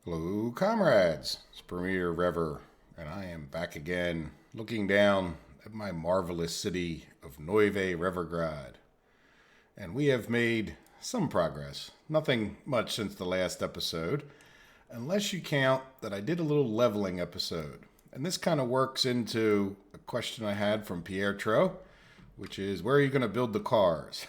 Hello, comrades. It's Premier Rever, and I am back again looking down at my marvelous city of Neuve Revergrad. And we have made some progress. Nothing much since the last episode, unless you count that I did a little leveling episode. And this kind of works into a question I had from Pietro, which is where are you going to build the cars?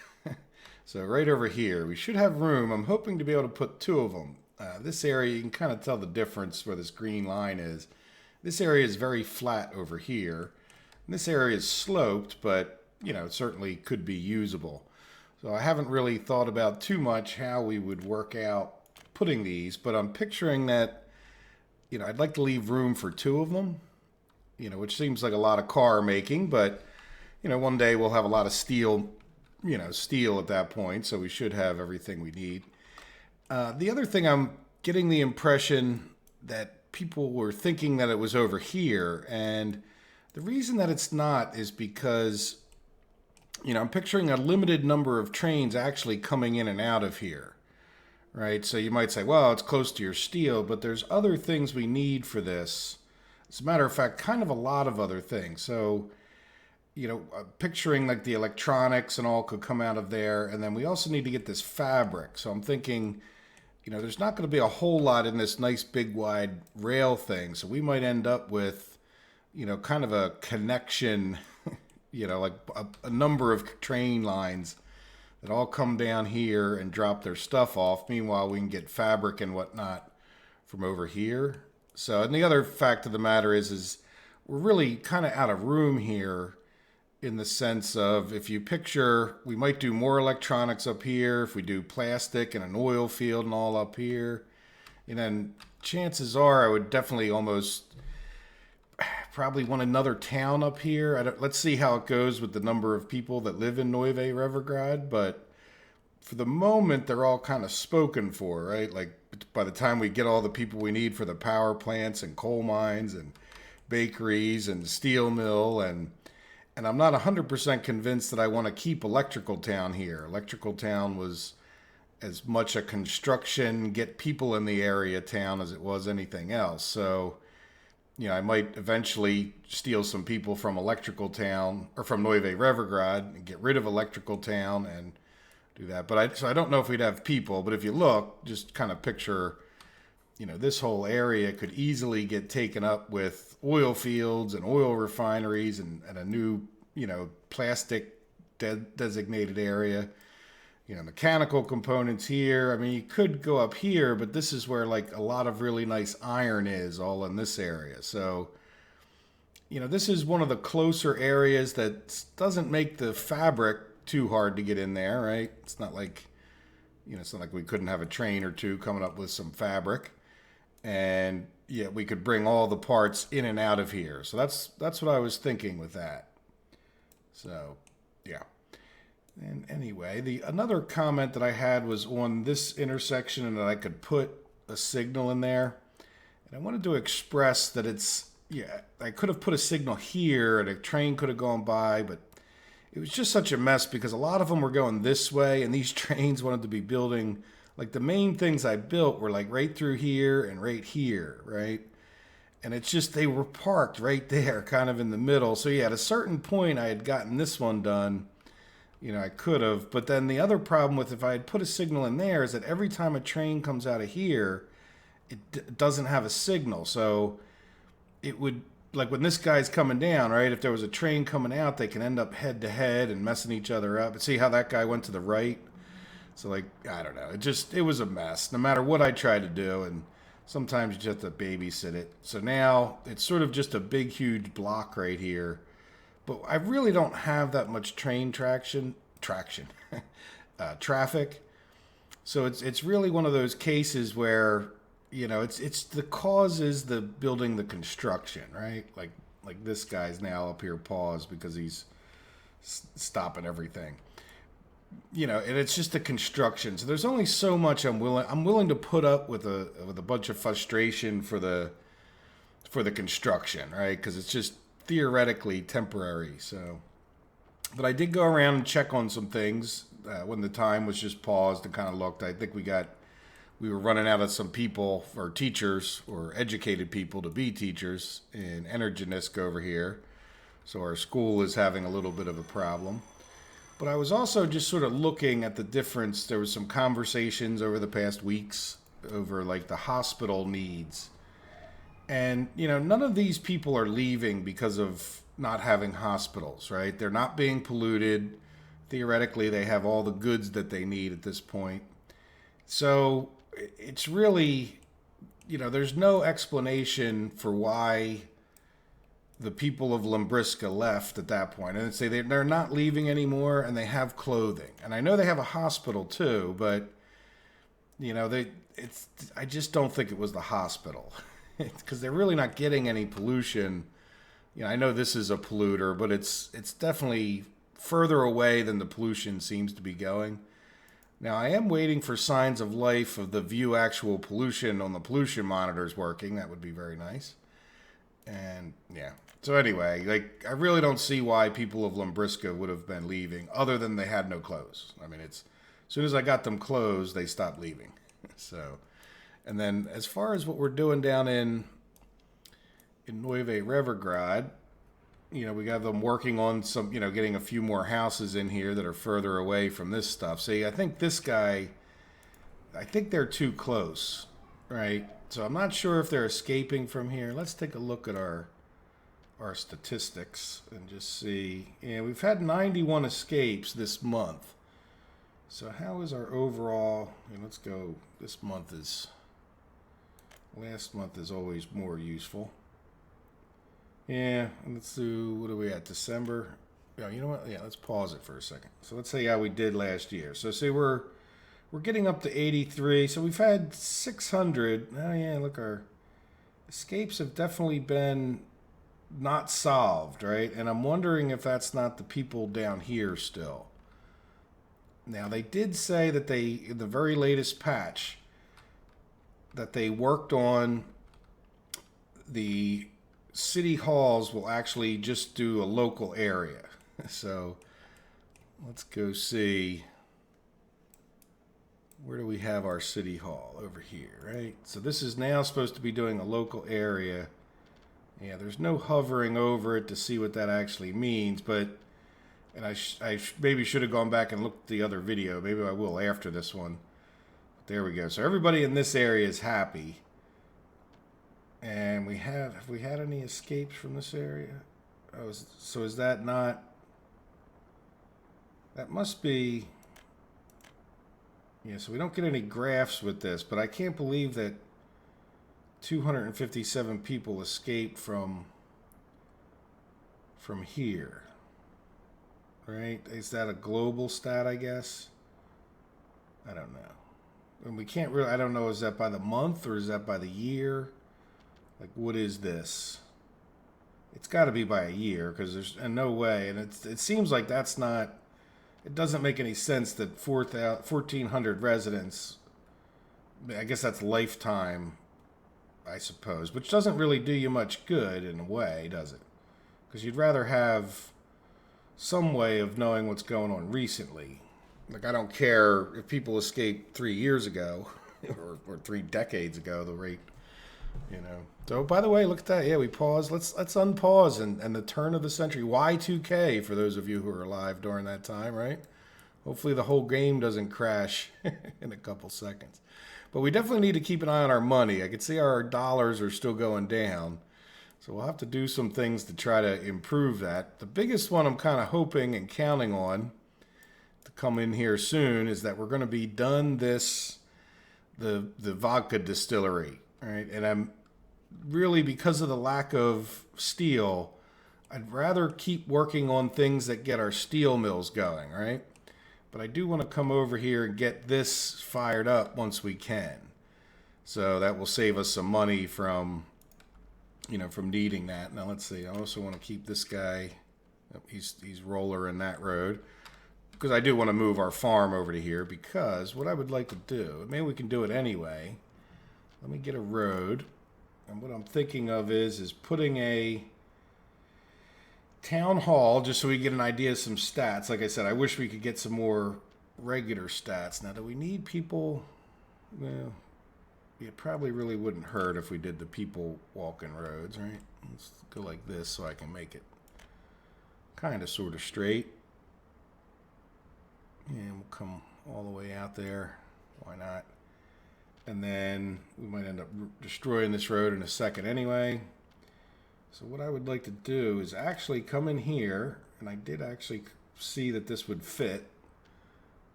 So right over here, we should have room. I'm hoping to be able to put two of them. This area, you can kind of tell the difference where this green line is. This area is very flat over here. And this area is sloped, but, it certainly could be usable. So I haven't really thought about too much how we would work out putting these, but I'm picturing that, I'd like to leave room for two of them, which seems like a lot of car making, but, one day we'll have a lot of steel at that point, so we should have everything we need. The other thing, I'm getting the impression that people were thinking that it was over here, and the reason that it's not is because, I'm picturing a limited number of trains actually coming in and out of here, right? So you might say, well, it's close to your steel, but there's other things we need for this. As a matter of fact, kind of a lot of other things. So, picturing like the electronics and all could come out of there, and then we also need to get this fabric. So I'm thinking, there's not going to be a whole lot in this nice big wide rail thing. So we might end up with, kind of a connection, like a number of train lines that all come down here and drop their stuff off. Meanwhile, we can get fabric and whatnot from over here. So, and the other fact of the matter is we're really kind of out of room here in the sense of if you picture, we might do more electronics up here if we do plastic and an oil field and all up here. And then chances are I would definitely almost probably want another town up here. Let's see how it goes with the number of people that live in Neuve Revergrad. But for the moment, they're all kind of spoken for, right? Like by the time we get all the people we need for the power plants and coal mines and bakeries and steel mill and I'm not 100% convinced that I want to keep Electrical Town here. Electrical Town was as much a construction, get people in the area town as it was anything else. So, I might eventually steal some people from Electrical Town or from Neuve Revergrad and get rid of Electrical Town and do that. But so I don't know if we'd have people, but if you look, just kind of picture, this whole area could easily get taken up with oil fields and oil refineries and a new, plastic designated area. Mechanical components here. I mean, you could go up here, but this is where like a lot of really nice iron is all in this area. So, this is one of the closer areas that doesn't make the fabric too hard to get in there, right? It's not like, it's not like we couldn't have a train or two coming up with some fabric. And yeah, we could bring all the parts in and out of here. So that's what I was thinking with that. So, yeah. And anyway, another comment that I had was on this intersection and that I could put a signal in there. And I wanted to express that I could have put a signal here and a train could have gone by, but it was just such a mess because a lot of them were going this way and these trains wanted to be building. Like the main things I built were like right through here and right here, right? And it's just they were parked right there, kind of in the middle. So yeah, at a certain point I had gotten this one done. I could have. But then the other problem with if I had put a signal in there is that every time a train comes out of here, it doesn't have a signal. So it would, like when this guy's coming down, right? If there was a train coming out, they can end up head to head and messing each other up. But see how that guy went to the right? So like, I don't know. It was a mess no matter what I tried to do. And sometimes you just have to babysit it. So now it's sort of just a big, huge block right here. But I really don't have that much train traffic. So it's really one of those cases where, it's the cause is the building the construction, right? Like this guy's now up here paused because he's stopping everything. And it's just the construction. So there's only so much I'm willing to put up with a bunch of frustration for the construction, right? Because it's just theoretically temporary. So, but I did go around and check on some things when the time was just paused and kind of looked. I think we got we were running out of some people, or teachers, or educated people to be teachers in Energenisk over here. So our school is having a little bit of a problem. But I was also just sort of looking at the difference. There was some conversations over the past weeks over like the hospital needs. And, you know, none of these people are leaving because of not having hospitals, right? They're not being polluted. Theoretically, they have all the goods that they need at this point. So it's really, you know, there's no explanation for why the people of Limbriska left at that point. And say they're not leaving anymore, and they have clothing. And I know they have a hospital too, but, you know, I just don't think it was the hospital. Because they're really not getting any pollution. You know, I know this is a polluter, but it's definitely further away than the pollution seems to be going. Now, I am waiting for signs of life of the view actual pollution on the pollution monitors working. That would be very nice. And, yeah. So anyway, like, I really don't see why people of Limbriska would have been leaving, other than they had no clothes. I mean, as soon as I got them clothes, they stopped leaving. So, and then as far as what we're doing down in Nueve Revergrad, you know, we got them working on some, you know, getting a few more houses in here that are further away from this stuff. See, I think this guy, I think they're too close, right? So I'm not sure if they're escaping from here. Let's take a look at our statistics and just see. Yeah, we've had 91 escapes this month. So how is our overall, let's go, this month is, last month is always more useful. Yeah, let's do, what are we at, December? Yeah, you know what? Yeah, let's pause it for a second. So let's say how we did last year. So say we're getting up to 83. So we've had 600. Oh yeah, look, our escapes have definitely been not solved, right? And I'm wondering if that's not the people down here still. Now, they did say that in the very latest patch, that they worked on the city halls will actually just do a local area. So let's go see. Where do we have our city hall? Over here, right? So this is now supposed to be doing a local area. Yeah, there's no hovering over it to see what that actually means, but, and I maybe should have gone back and looked at the other video. Maybe I will after this one. There we go. So everybody in this area is happy. And have we had any escapes from this area? Oh, so is that not, that must be, yeah, so we don't get any graphs with this, but I can't believe that 257 people escaped from here, right? Is that a global stat, I guess? I don't know. And we can't really, I don't know, is that by the month or is that by the year? Like, what is this? It's got to be by a year, because there's no way. And it seems like that's not, it doesn't make any sense that 1,400 residents, I guess that's lifetime, I suppose, which doesn't really do you much good in a way, does it? Because you'd rather have some way of knowing what's going on recently. Like, I don't care if people escaped 3 years ago or 3 decades ago, the rate, you know. So, by the way, look at that. Yeah, we paused. Let's unpause and the turn of the century. Y2K, for those of you who are alive during that time, right? Hopefully the whole game doesn't crash in a couple seconds. But we definitely need to keep an eye on our money. I can see our dollars are still going down. So we'll have to do some things to try to improve that. The biggest one I'm kind of hoping and counting on to come in here soon is that we're going to be done the vodka distillery, right? And I'm really, because of the lack of steel, I'd rather keep working on things that get our steel mills going, right? But I do want to come over here and get this fired up once we can. So that will save us some money from, from needing that. Now let's see. I also want to keep this guy. He's roller in that road, because I do want to move our farm over to here, because what I would like to do, maybe we can do it anyway. Let me get a road. And what I'm thinking of is putting a town hall, just so we get an idea of some stats. Like I said, I wish we could get some more regular stats. Now, do we need people? Well, it probably really wouldn't hurt if we did the people walking roads, right? Let's go like this so I can make it kind of sort of straight. And we'll come all the way out there. Why not? And then we might end up destroying this road in a second anyway. So what I would like to do is actually come in here, and I did actually see that this would fit.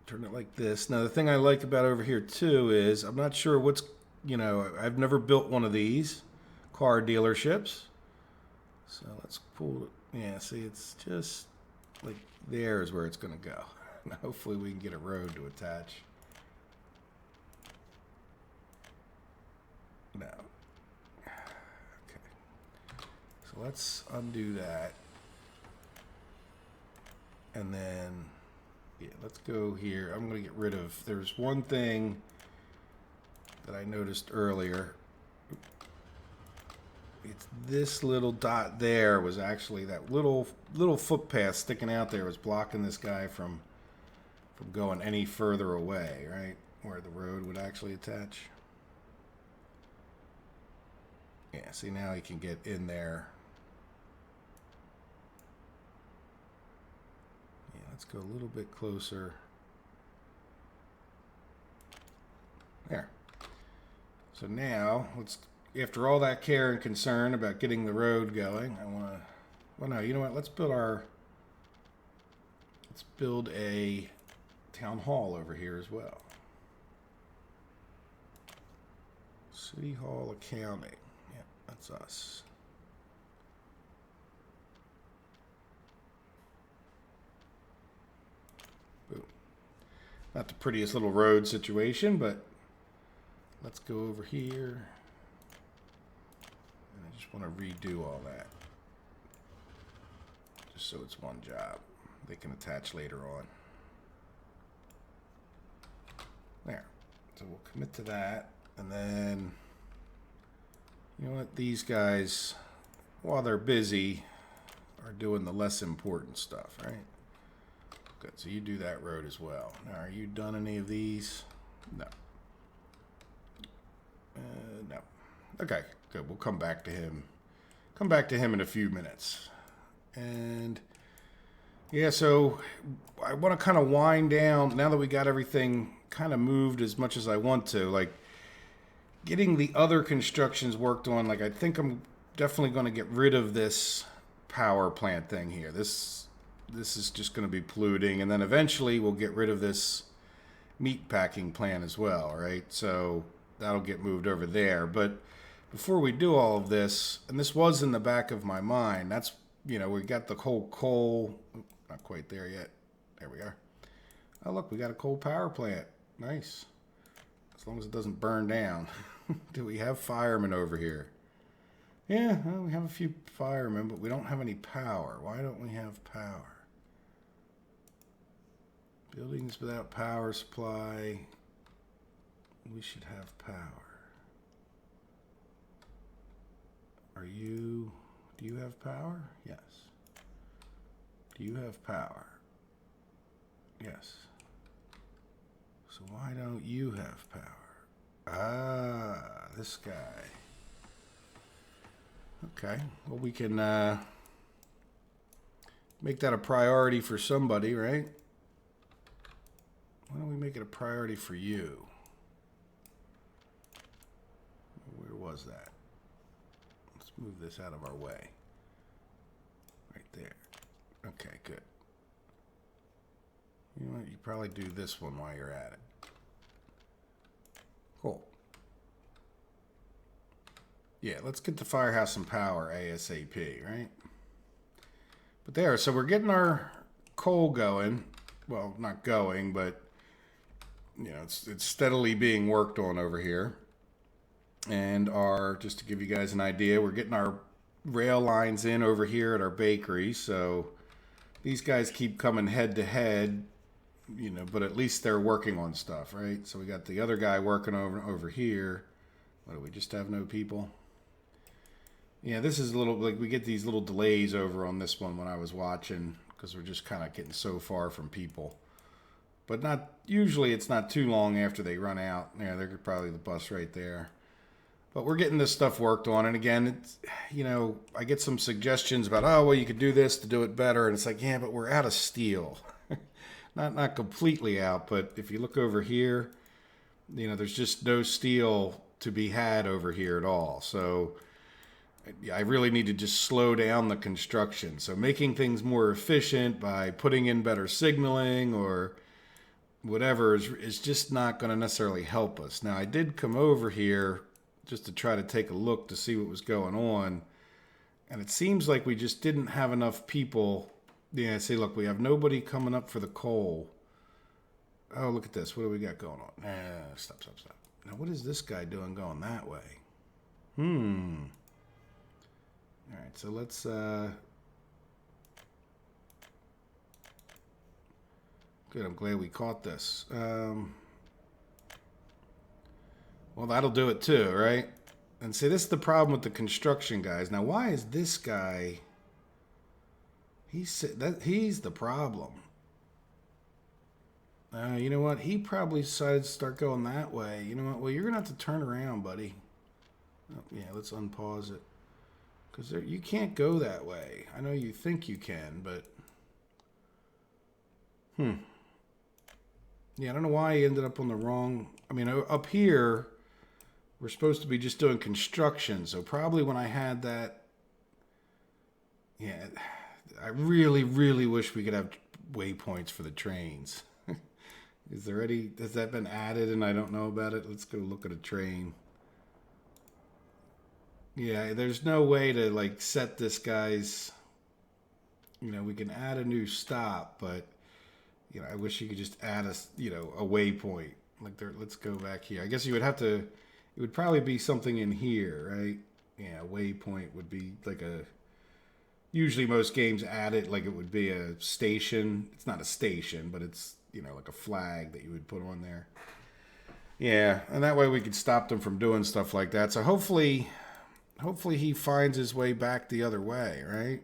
Turn it like this. Now the thing I like about over here too is I'm not sure what's, you know, I've never built one of these car dealerships. So let's pull it. Yeah, see, it's just like there is where it's going to go. Now hopefully we can get a road to attach. No. Okay. So let's undo that. And then, yeah, let's go here. I'm going to get rid of, there's one thing that I noticed earlier. It's this little dot there was actually that little footpath sticking out there was blocking this guy from going any further away, right? Where the road would actually attach. Yeah, see now he can get in there. Yeah, let's go a little bit closer. There. So now, let's, after all that care and concern about getting the road going, I want to, well no, you know what, let's build a town hall over here as well. City Hall Accounting. Yeah, that's us. Boom. Not the prettiest little road situation, but let's go over here. And I just want to redo all that. Just so it's one job. They can attach later on. There. So we'll commit to that. And then, you know what, these guys, while they're busy, are doing the less important stuff, right? Good, so you do that road as well. Now, are you done any of these? No. No. Okay, good, we'll come back to him. Come back to him in a few minutes. And, yeah, so I want to kind of wind down, now that we got everything kind of moved as much as I want to, like, getting the other constructions worked on. Like, I think I'm definitely going to get rid of this power plant thing here. This is just going to be polluting, and then eventually we'll get rid of this meat packing plant as well, right? So that'll get moved over there. But before we do all of this, and this was in the back of my mind, that's, you know, we got the whole coal, not quite there yet. There we are. Oh, look, we got a coal power plant. Nice. As long as it doesn't burn down. Do we have firemen over here? Yeah, well, we have a few firemen, but we don't have any power. Why don't we have power? Buildings without power supply. We should have power. Do you have power? Yes. Do you have power? Yes. So why don't you have power? Ah, this guy. Okay, well, we can make that a priority for somebody, right? Why don't we make it a priority for you? Where was that? Let's move this out of our way. Right there. Okay, good. You know what? You probably do this one while you're at it. Cool. Yeah, let's get the firehouse some power ASAP, right? But there, so we're getting our coal going. Well, not going, but you know, it's steadily being worked on over here. And just to give you guys an idea, we're getting our rail lines in over here at our bakery. So these guys keep coming head to head, you know, but at least they're working on stuff, right? So we got the other guy working over here. What, do we just have no people? Yeah, this is a little, like, we get these little delays over on this one when I was watching, because we're just kind of getting so far from people. but not usually. It's not too long after they run out. Yeah, they're probably the bus right there. But we're getting this stuff worked on, and again, it's, you know, I get some suggestions about, oh, well, you could do this to do it better, and it's like, yeah, but we're out of steel. Not completely out, but if you look over here, you know, there's just no steel to be had over here at all. So I really need to just slow down the construction. So making things more efficient by putting in better signaling or whatever is just not going to necessarily help us. Now, I did come over here just to try to take a look to see what was going on. And it seems like we just didn't have enough people. Yeah, see, look, we have nobody coming up for the coal. Oh, look at this. What do we got going on? Stop. Now, what is this guy doing going that way? All right, so let's... Good, I'm glad we caught this. Well, that'll do it too, right? And see, this is the problem with the construction guys. Now, why is this guy... He's the problem. You know what? He probably decided to start going that way. You know what? Well, you're going to have to turn around, buddy. Oh, yeah, let's unpause it. Because you can't go that way. I know you think you can, but... Yeah, I don't know why he ended up on the wrong... I mean, up here, we're supposed to be just doing construction. So probably when I had that... Yeah, I really, really wish we could have waypoints for the trains. Is there any... Has that been added and I don't know about it? Let's go look at a train. Yeah, there's no way to, like, set this guy's... You know, we can add a new stop, but... You know, I wish you could just add a, you know, a waypoint. Like, there, let's go back here. I guess you would have to... It would probably be something in here, right? Yeah, a waypoint would be like a... Usually most games add it like it would be a station. It's not a station, but it's, you know, like a flag that you would put on there. Yeah, and that way we could stop them from doing stuff like that. So hopefully he finds his way back the other way, right?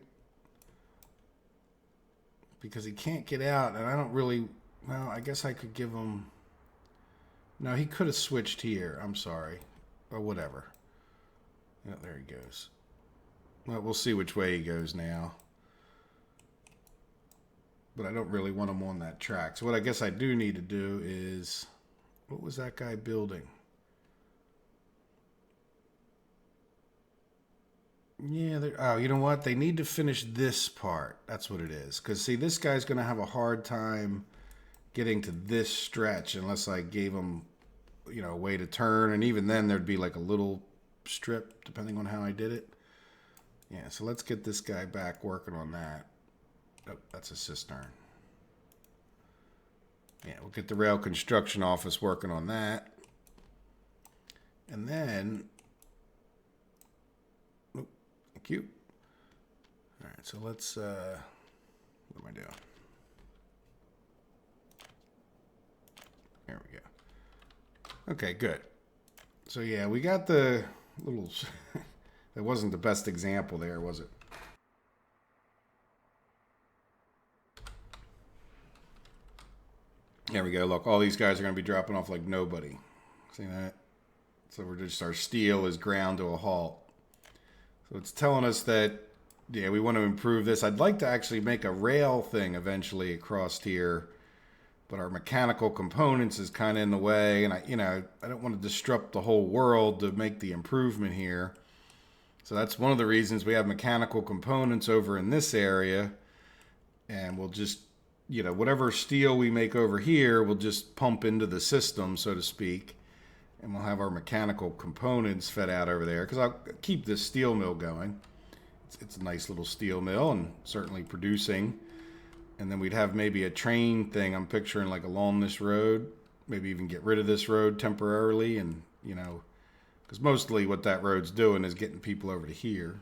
Because he can't get out, and I don't really... Well, I guess I could give him... No, he could have switched here. I'm sorry. Or whatever. Yeah, there he goes. Well, we'll see which way he goes now. But I don't really want him on that track. So what I guess I do need to do is... What was that guy building? Yeah, oh, you know what? They need to finish this part. That's what it is. Because, see, this guy's going to have a hard time getting to this stretch unless I gave him, you know, a way to turn. And even then, there'd be like a little strip, depending on how I did it. Yeah, so let's get this guy back working on that. Oh, that's a cistern. Yeah, we'll get the rail construction office working on that. And then... Oh, thank you. All right, so let's... what am I doing? There we go. Okay, good. So yeah, we got the little... That wasn't the best example there, was it? There we go. Look, all these guys are going to be dropping off like nobody. See that? So we're just, our steel is ground to a halt. So it's telling us that, yeah, we want to improve this. I'd like to actually make a rail thing eventually across here, but our mechanical components is kind of in the way, and I don't want to disrupt the whole world to make the improvement here. So that's one of the reasons we have mechanical components over in this area, and we'll just, you know, whatever steel we make over here, we'll just pump into the system, so to speak, and we'll have our mechanical components fed out over there, because I'll keep this steel mill going. It's a nice little steel mill, and certainly producing. And then we'd have maybe a train thing I'm picturing, like along this road, maybe even get rid of this road temporarily, and, you know, because mostly what that road's doing is getting people over to here,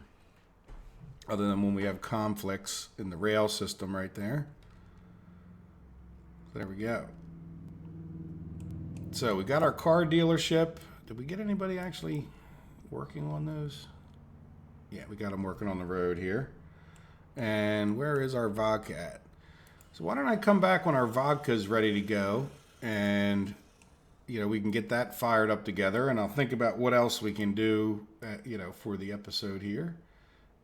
other than when we have conflicts in the rail system right there. There we go. So we got our car dealership. Did we get anybody actually working on those? Yeah, we got them working on the road here. And where is our vodka at? So why don't I come back when our vodka's ready to go, and we can get that fired up together, and I'll think about what else we can do, for the episode here.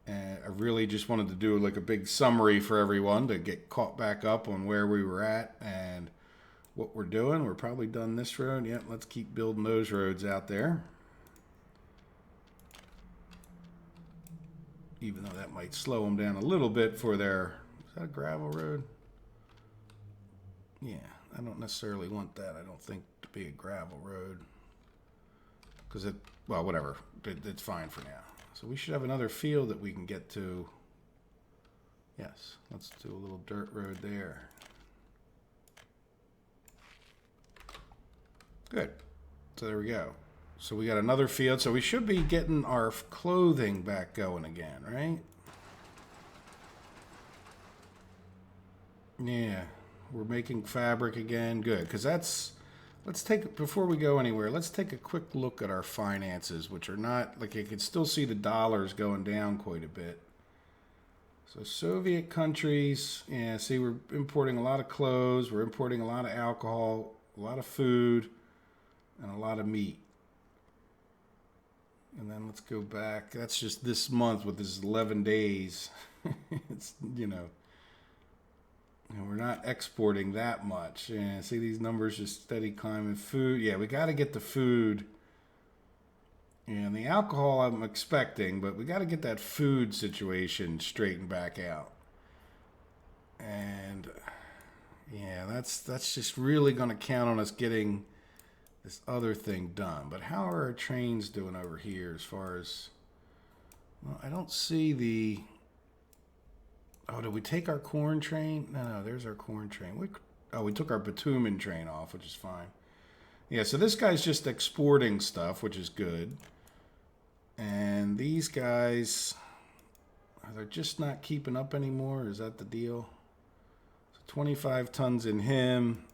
And I really just wanted to do like a big summary for everyone to get caught back up on where we were at and what we're doing. We're probably done this road. Yep, let's keep building those roads out there. Even though that might slow them down a little bit for their... Is that a gravel road? Yeah, I don't necessarily want that. I don't think to be a gravel road. Because well, whatever. It's fine for now. So we should have another field that we can get to. Yes, let's do a little dirt road there. Good. So there we go. So we got another field. So we should be getting our clothing back going again, right? Yeah. We're making fabric again. Good. Because before we go anywhere, let's take a quick look at our finances, which are not, like, you can still see the dollars going down quite a bit. So Soviet countries, yeah, see, we're importing a lot of clothes, we're importing a lot of alcohol, a lot of food, and a lot of meat. And then let's go back. That's just this month with this 11 days. It's, and we're not exporting that much. Yeah, see these numbers just steady climbing. Food, yeah, we got to get the food. And the alcohol I'm expecting, but we got to get that food situation straightened back out. And yeah, that's just really going to count on us getting this other thing done. But how are our trains doing over here as far as... Well, I don't see the... Oh, did we take our corn train? No, there's our corn train. We took our bitumen train off, which is fine. Yeah, so this guy's just exporting stuff, which is good. And these guys, they're just not keeping up anymore. Is that the deal? So 25 tons in him.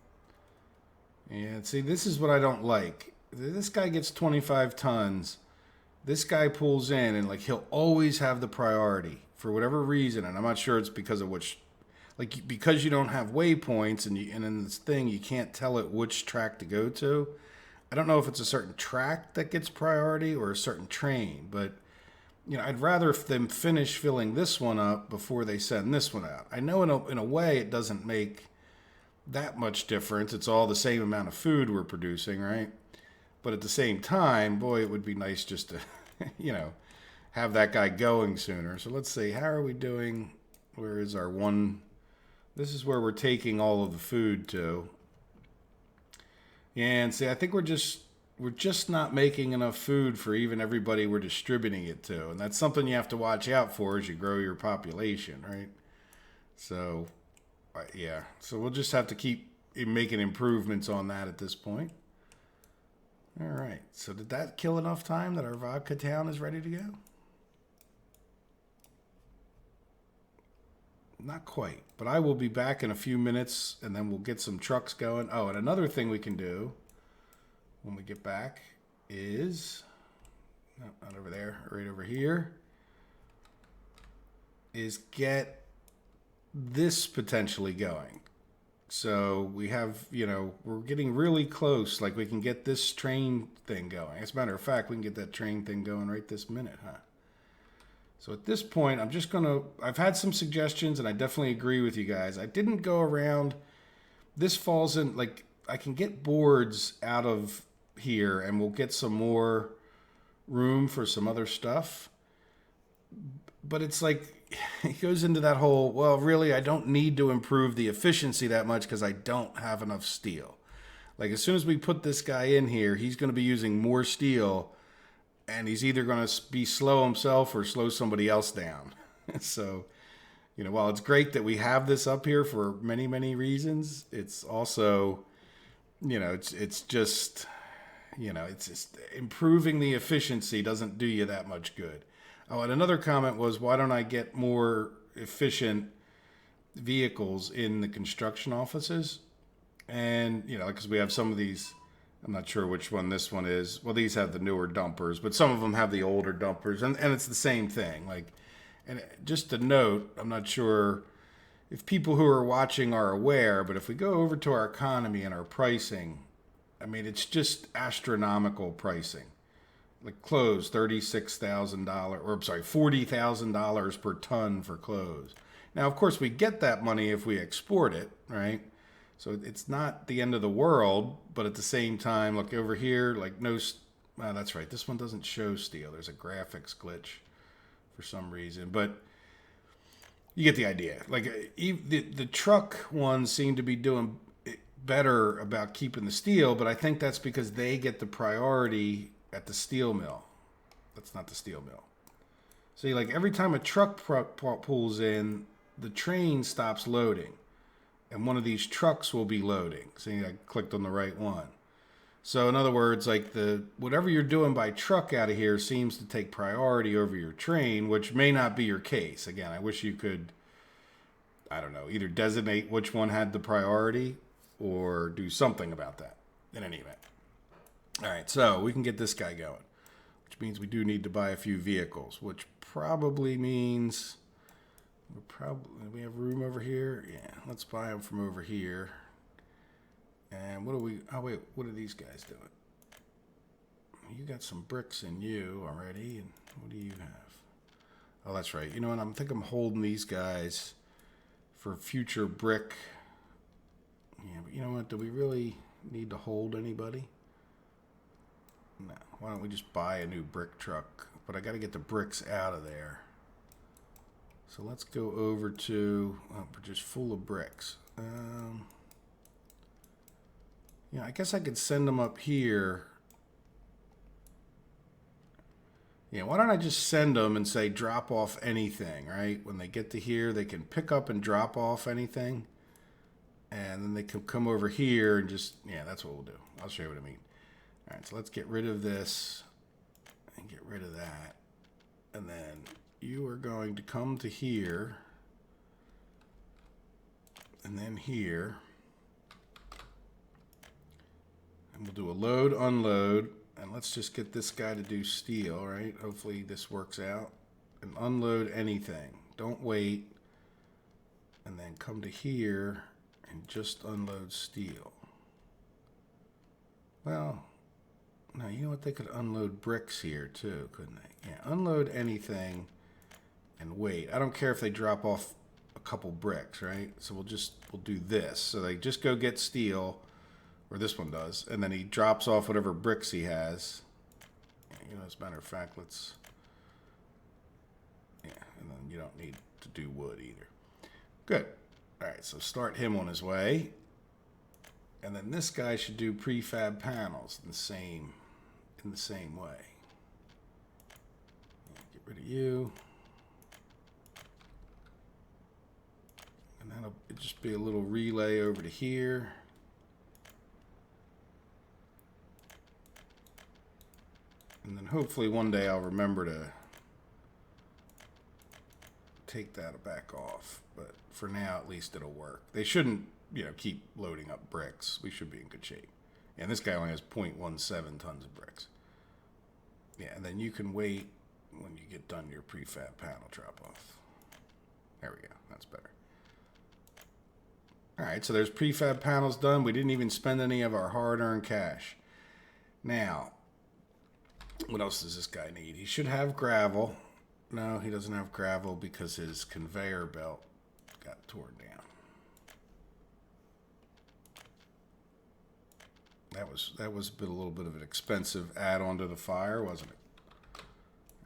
Yeah, see, this is what I don't like. This guy gets 25 tons. This guy pulls in, and like he'll always have the priority for whatever reason. And I'm not sure it's because of which, like, because you don't have waypoints, and in this thing you can't tell it which track to go to. I don't know if it's a certain track that gets priority or a certain train, but I'd rather them finish filling this one up before they send this one out. I know in a way it doesn't make that much difference. It's all the same amount of food we're producing, right? But at the same time, boy, it would be nice just to, have that guy going sooner. So let's see, how are we doing? Where is our one? This is where we're taking all of the food to. And see, I think we're just not making enough food for even everybody we're distributing it to. And that's something you have to watch out for as you grow your population, right? So, yeah. So we'll just have to keep making improvements on that at this point. All right. So did that kill enough time that our vodka town is ready to go? Not quite, but I will be back in a few minutes, and then we'll get some trucks going. Oh, and another thing we can do when we get back is, no, not over there, right over here, is get this potentially going. So we have, we're getting really close. Like, we can get this train thing going. As a matter of fact, we can get that train thing going right this minute, huh? So at this point, I've had some suggestions, and I definitely agree with you guys. I didn't go around. This falls in, like, I can get boards out of here, and we'll get some more room for some other stuff. But it's like, it goes into that whole, well, really, I don't need to improve the efficiency that much because I don't have enough steel. Like, as soon as we put this guy in here, he's going to be using more steel, and he's either going to be slow himself or slow somebody else down. So, while it's great that we have this up here for many, many reasons, it's also, it's just improving the efficiency doesn't do you that much good. Oh, and another comment was, why don't I get more efficient vehicles in the construction offices? And, because we have some of these, I'm not sure which one this one is. Well, these have the newer dumpers, but some of them have the older dumpers, and it's the same thing. Like, and just a note, I'm not sure if people who are watching are aware, but if we go over to our economy and our pricing, I mean, it's just astronomical pricing. Like clothes, $36,000, or I'm sorry, $40,000 per ton for clothes. Now, of course, we get that money if we export it, right? So it's not the end of the world, but at the same time, look over here, like no, that's right. This one doesn't show steel. There's a graphics glitch for some reason, but you get the idea. Like the truck ones seem to be doing better about keeping the steel, but I think that's because they get the priority at the steel mill. That's not the steel mill. See, like every time a truck pulls in, the train stops loading, and one of these trucks will be loading. See, I clicked on the right one. So in other words, like whatever you're doing by truck out of here seems to take priority over your train, which may not be your case. Again, I wish you could, I don't know, either designate which one had the priority or do something about that in any event. All right, so we can get this guy going, which means we do need to buy a few vehicles, which probably means we have room over here. Yeah, let's buy them from over here. And what are these guys doing? You got some bricks in you already, and what do you have? Oh, that's right. You know what? I think I'm holding these guys for future brick. Yeah, but you know what? Do we really need to hold anybody? No. Why don't we just buy a new brick truck? But I got to get the bricks out of there. So let's go over to, we're just full of bricks. Yeah, I guess I could send them up here. Yeah, why don't I just send them and say drop off anything, right? When they get to here, they can pick up and drop off anything. And then they can come over here and just, yeah, that's what we'll do. I'll show you what I mean. All right, so let's get rid of this and get rid of that. And then you are going to come to here and then here. And we'll do a load, unload, and let's just get this guy to do steel, right? Hopefully this works out. And unload anything. Don't wait. And then come to here and just unload steel. Well, no, you know what? They could unload bricks here too, couldn't they? Yeah, unload anything and wait. I don't care if they drop off a couple bricks, right? So we'll do this. So they just go get steel. Or this one does, and then he drops off whatever bricks he has. You know, as a matter of fact, let's, yeah, and then you don't need to do wood either. Good. All right, so start him on his way. And then this guy should do prefab panels in the same way. Get rid of you. And that'll just be a little relay over to here. And then hopefully one day I'll remember to take that back off. But for now, at least it'll work. They shouldn't, you know, keep loading up bricks. We should be in good shape. And this guy only has 0.17 tons of bricks. Yeah, and then you can wait when you get done your prefab panel drop off. There we go. That's better. All right, so there's prefab panels done. We didn't even spend any of our hard-earned cash. Now, what else does this guy need? He should have gravel. No, he doesn't have gravel because his conveyor belt got torn down. That was a little bit of an expensive add-on to the fire, wasn't it?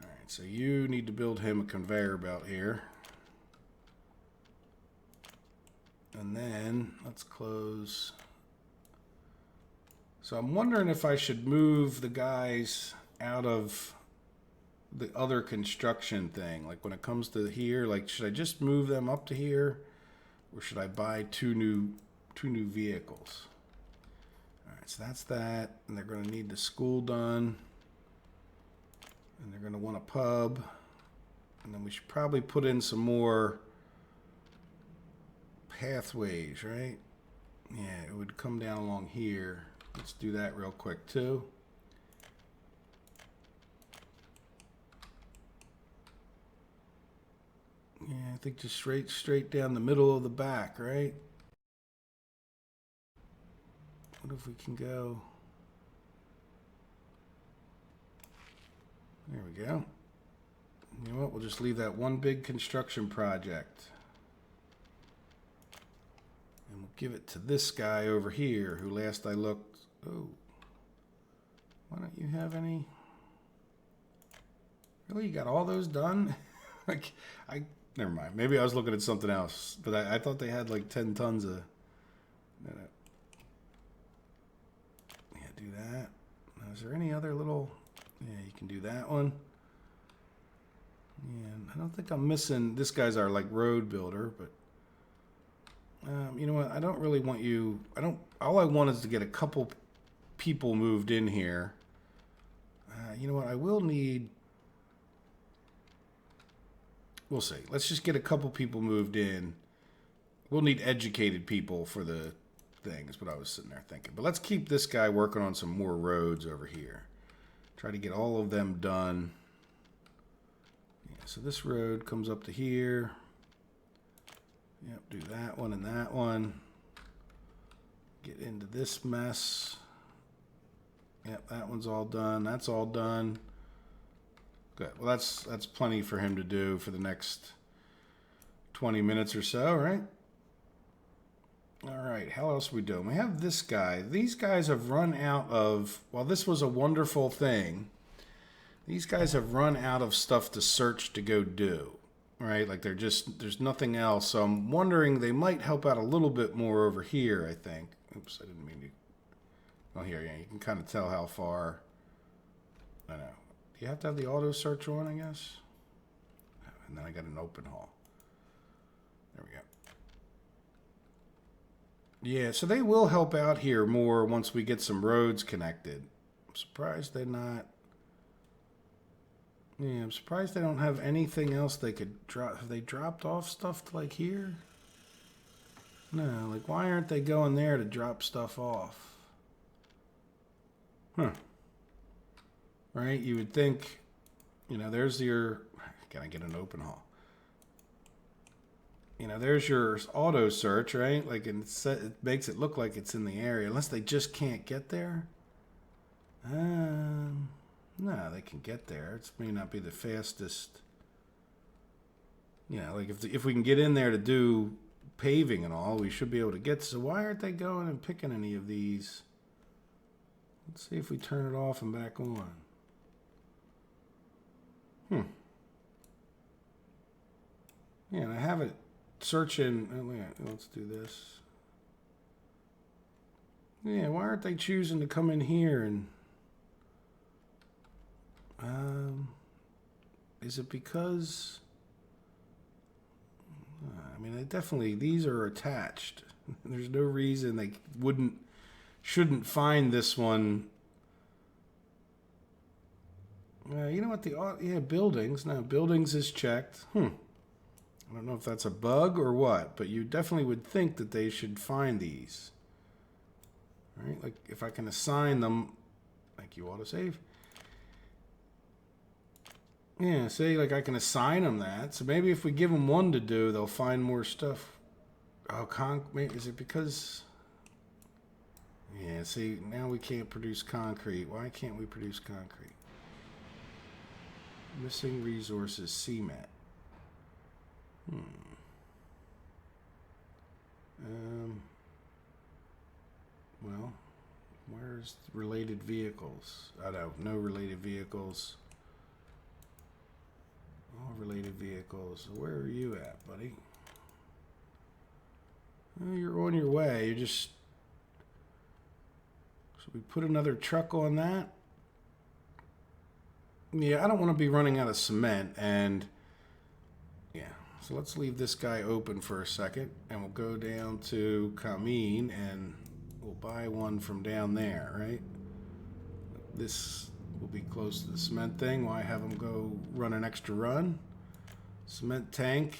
All right, so you need to build him a conveyor belt here. And then let's close. So I'm wondering if I should move the guys out of the other construction thing. Like when it comes to here, like should I just move them up to here, or should I buy two new vehicles? All right, so that's that, and they're going to need the school done, and they're going to want a pub, and then we should probably put in some more pathways, right? Yeah, it would come down along here. Let's do that real quick too. Yeah, I think just straight down the middle of the back, right? What if we can go? There we go. You know what? We'll just leave that one big construction project. And we'll give it to this guy over here, who last I looked... Oh. Why don't you have any... Really? You got all those done? Never mind. Maybe I was looking at something else. But I thought they had like 10 tons of... Yeah, do that. Now, is there any other little... Yeah, you can do that one. And I don't think I'm missing... This guy's our like road builder, but... you know what? I don't really want you... All I want is to get a couple people moved in here. You know what? I will need... We'll see. Let's just get a couple people moved in. We'll need educated people for the thing, is what I was sitting there thinking. But let's keep this guy working on some more roads over here. Try to get all of them done. Yeah, so this road comes up to here. Yep, do that one and that one. Get into this mess. Yep, that one's all done. That's all done. Good. Well, that's plenty for him to do for the next 20 minutes or so, right? All right. How else are we doing? We have this guy. These guys have run out of... While this was a wonderful thing, these guys have run out of stuff to search to go do, right? Like there's nothing else. So I'm wondering they might help out a little bit more over here, I think. Oops, I didn't mean to... Oh, here, yeah. You can kind of tell how far... I know. You have to have the auto search on, I guess. And then I got an open haul. There we go. Yeah, so they will help out here more once we get some roads connected. I'm surprised they're not... Yeah, I'm surprised they don't have anything else they could drop. Have they dropped off stuff to like here? No, like why aren't they going there to drop stuff off? Huh. Right? You would think, you know, there's your... Can I get an open haul? You know, there's your auto search, right? Like, it makes it look like it's in the area. Unless they just can't get there. No, they can get there. It may not be the fastest. Yeah, like if we can get in there to do paving and all, we should be able to get. So why aren't they going and picking any of these? Let's see if we turn it off and back on. Yeah, and I have it searching. Oh, yeah, let's do this. Yeah, why aren't they choosing to come in here and... is it because... I mean, these are attached. There's no reason they shouldn't find this one. You know what? Buildings. No, buildings is checked. I don't know if that's a bug or what, but you definitely would think that they should find these. Right? Like if I can assign them, thank you, autosave. Yeah, say like I can assign them that. So maybe if we give them one to do, they'll find more stuff. Oh, is it because... Yeah, see, now we can't produce concrete. Why can't we produce concrete? Missing resources, cement. Well, where's related vehicles? I don't know, no related vehicles. All related vehicles. Where are you at, buddy? Well, you're on your way. You're just... Should we put another truck on that? Yeah, I don't want to be running out of cement, and... Yeah, so let's leave this guy open for a second, and we'll go down to Kameen, and we'll buy one from down there, right? This will be close to the cement thing. Why have them go run an extra run? Cement tank.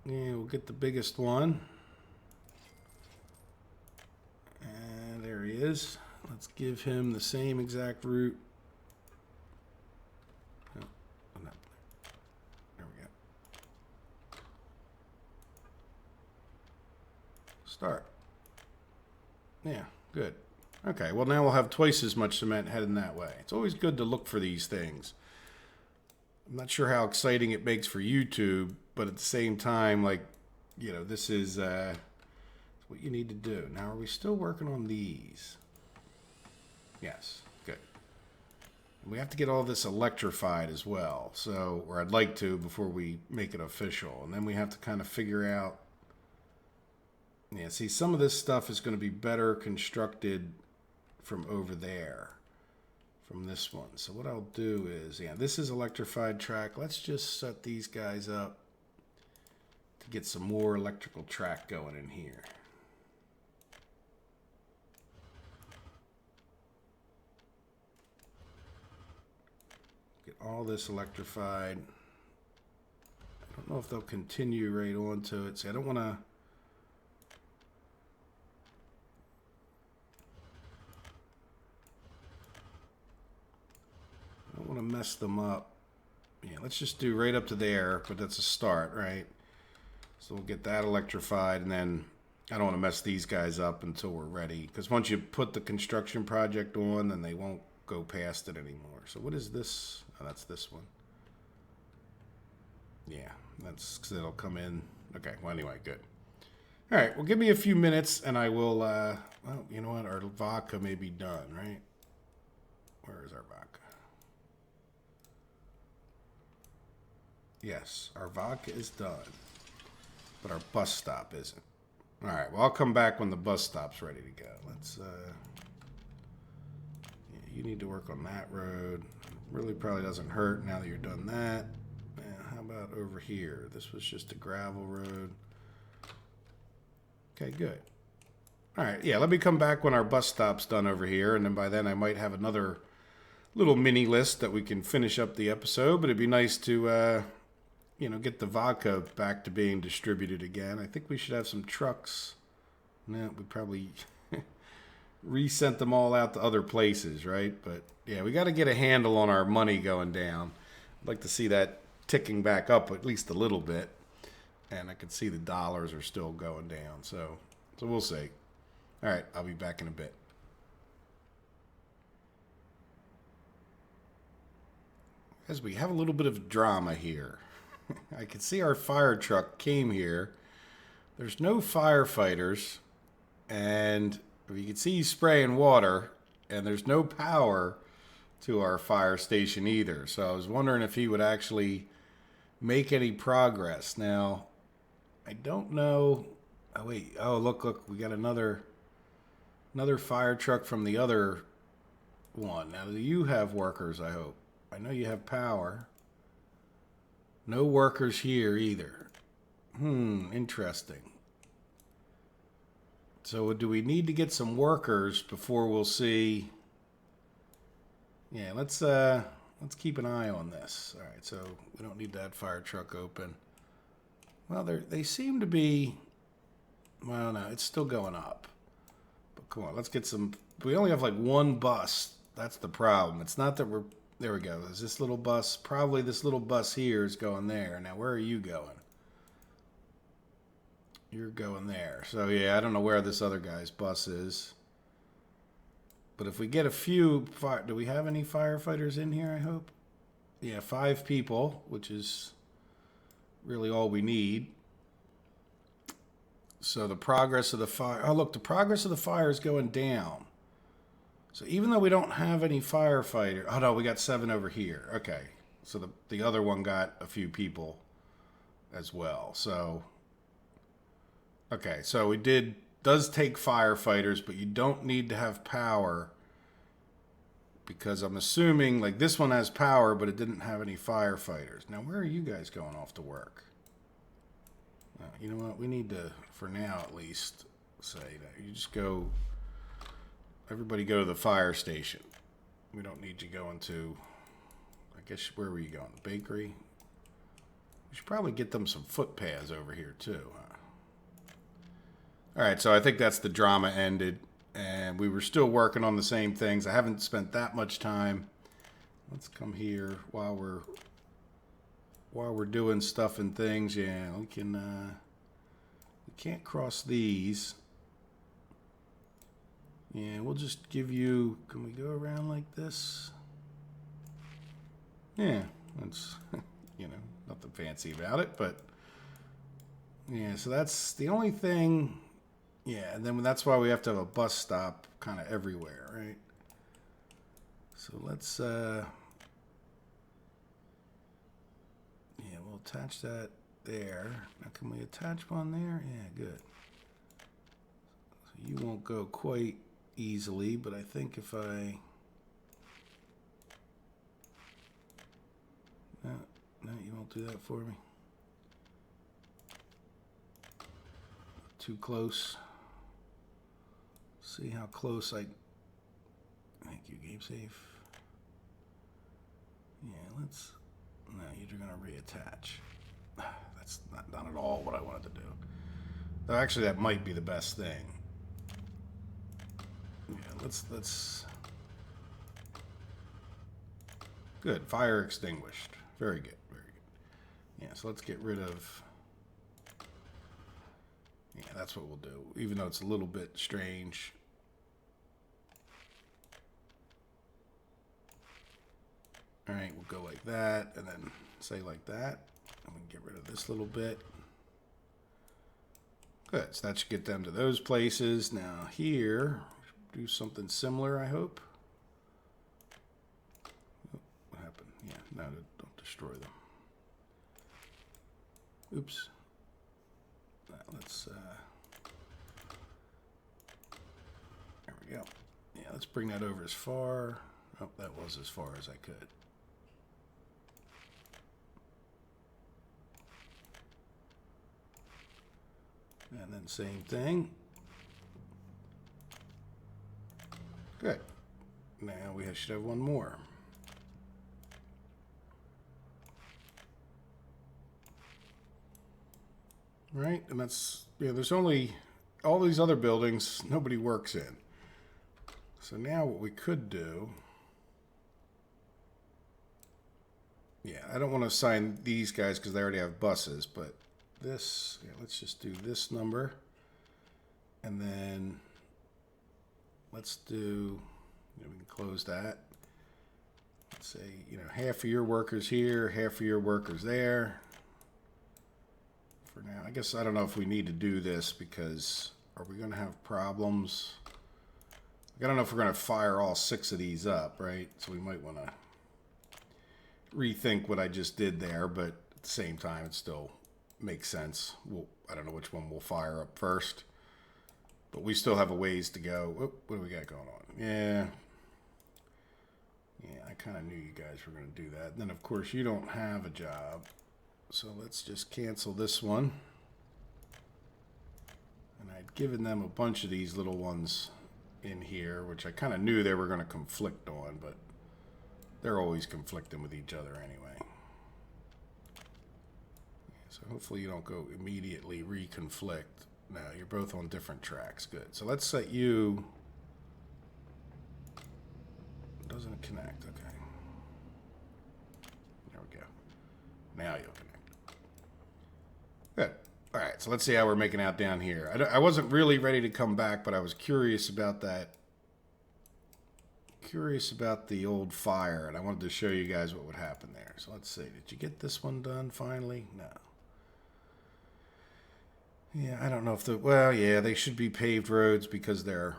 Yeah, we'll get the biggest one. And there he is. Let's give him the same exact route. Oh, no. There we go. Start. Yeah, good. Okay, well now we'll have twice as much cement heading that way. It's always good to look for these things. I'm not sure how exciting it makes for YouTube, but at the same time, like, you know, this is what you need to do. Now, are we still working on these? Yes, good. And we have to get all this electrified as well, so, or I'd like to before we make it official. And then we have to kind of figure out, yeah, see, some of this stuff is going to be better constructed from over there, from this one. So what I'll do is, yeah, this is electrified track. Let's just set these guys up to get some more electrical track going in here. Get all this electrified. I don't know if they'll continue right onto it. See, I don't want to. I don't want to mess them up. Yeah, let's just do right up to there, but that's a start, right? So we'll get that electrified, and then I don't want to mess these guys up until we're ready, because once you put the construction project on, then they won't go past it anymore. So what is this? Oh, that's this one. Yeah, that's because it'll come in. Okay, well, anyway, good. All right, well, give me a few minutes, and I will, well, you know what? Our vodka may be done, right? Where is our vodka? Yes, our vodka is done, but our bus stop isn't. All right, well, I'll come back when the bus stop's ready to go. Let's, yeah, you need to work on that road. Really probably doesn't hurt now that you're done that. Yeah, how about over here? This was just a gravel road. Okay, good. All right, yeah, let me come back when our bus stop's done over here, and then by then I might have another little mini list that we can finish up the episode, but it'd be nice to, you know, get the vodka back to being distributed again. I think we should have some trucks. No, we probably resent them all out to other places, right? But yeah, we got to get a handle on our money going down. I'd like to see that ticking back up at least a little bit. And I can see the dollars are still going down. So we'll see. All right, I'll be back in a bit. As we have a little bit of drama here. I can see our fire truck came here. There's no firefighters, and you can see he's spraying water, and there's no power to our fire station either. So I was wondering if he would actually make any progress. Now, I don't know. Oh wait. Oh look, we got another fire truck from the other one. Now, do you have workers? I hope. I know you have power. No workers here either. Interesting. So do we need to get some workers before we'll see? Yeah, let's keep an eye on this. All right, so we don't need that fire truck open. Well, they seem to be. Well, no, it's still going up. But come on, let's get some. We only have like one bus. That's the problem. It's not that we're. There we go. There's this little bus. Probably this little bus here is going there. Now, where are you going? You're going there. So, yeah, I don't know where this other guy's bus is. But if we get a few... Do we have any firefighters in here, I hope? Yeah, 5 people, which is really all we need. So, the progress of the fire... Oh, look, the progress of the fire is going down. So even though we don't have any firefighter, oh no, we got 7 over here. Okay, so the other one got a few people as well. So okay, so it does take firefighters, but you don't need to have power, because I'm assuming like this one has power, but it didn't have any firefighters. Now where are you guys going off to work? You know what? We need to, for now at least, say that you just go. Everybody go to the fire station. We don't need you going to, I guess, where were you going? The bakery? We should probably get them some footpaths over here, too. Huh? All right, so I think that's the drama ended. And we were still working on the same things. I haven't spent that much time. Let's come here while we're doing stuff and things. Yeah, we can can't cross these. Yeah, we'll just give you, can we go around like this? Yeah, that's, you know, nothing fancy about it, but yeah, so that's the only thing. Yeah, and then that's why we have to have a bus stop kind of everywhere, right? So let's, yeah, we'll attach that there. Now, can we attach one there? Yeah, good. So you won't go quite easily, but I think if I... No, you won't do that for me. Too close. See how close I... Thank you, game safe. Yeah, let's... No, you're going to reattach. That's not at all what I wanted to do. Though actually, that might be the best thing. Yeah, let's... Good, fire extinguished. Very good, very good. Yeah, so let's get rid of... Yeah, that's what we'll do, even though it's a little bit strange. All right, we'll go like that, and then say like that. And we can get rid of this little bit. Good, so that should get them to those places. Now here, do something similar, I hope. Oh, what happened? Yeah, no, don't destroy them. Oops. Let's, there we go. Yeah, let's bring that over as far. Oh, that was as far as I could. And then same thing. Good. Now we should have one more. Right, and that's, yeah, there's only all these other buildings nobody works in. So now what we could do, yeah, I don't want to assign these guys because they already have buses, but this, yeah, let's just do this number. And then let's do, you know, we can close that. Let's say, you know, half of your workers here, half of your workers there. For now, I guess I don't know if we need to do this because are we going to have problems? I don't know if we're going to fire all 6 of these up, right? So we might want to rethink what I just did there, but at the same time, it still makes sense. I don't know which one we'll fire up first, but we still have a ways to go. Whoop, what do we got going on? Yeah, I kind of knew you guys were going to do that. And then, of course, you don't have a job. So let's just cancel this one. And I'd given them a bunch of these little ones in here, which I kind of knew they were going to conflict on, but they're always conflicting with each other anyway. So hopefully you don't go immediately reconflict. No, you're both on different tracks. Good. So let's set you... Doesn't connect. Okay. There we go. Now you'll connect. Good. All right, so let's see how we're making out down here. I wasn't really ready to come back, but I was curious about that. Curious about the old fire, and I wanted to show you guys what would happen there. So let's see. Did you get this one done finally? No. Yeah, I don't know if the... Well, yeah, they should be paved roads because they're...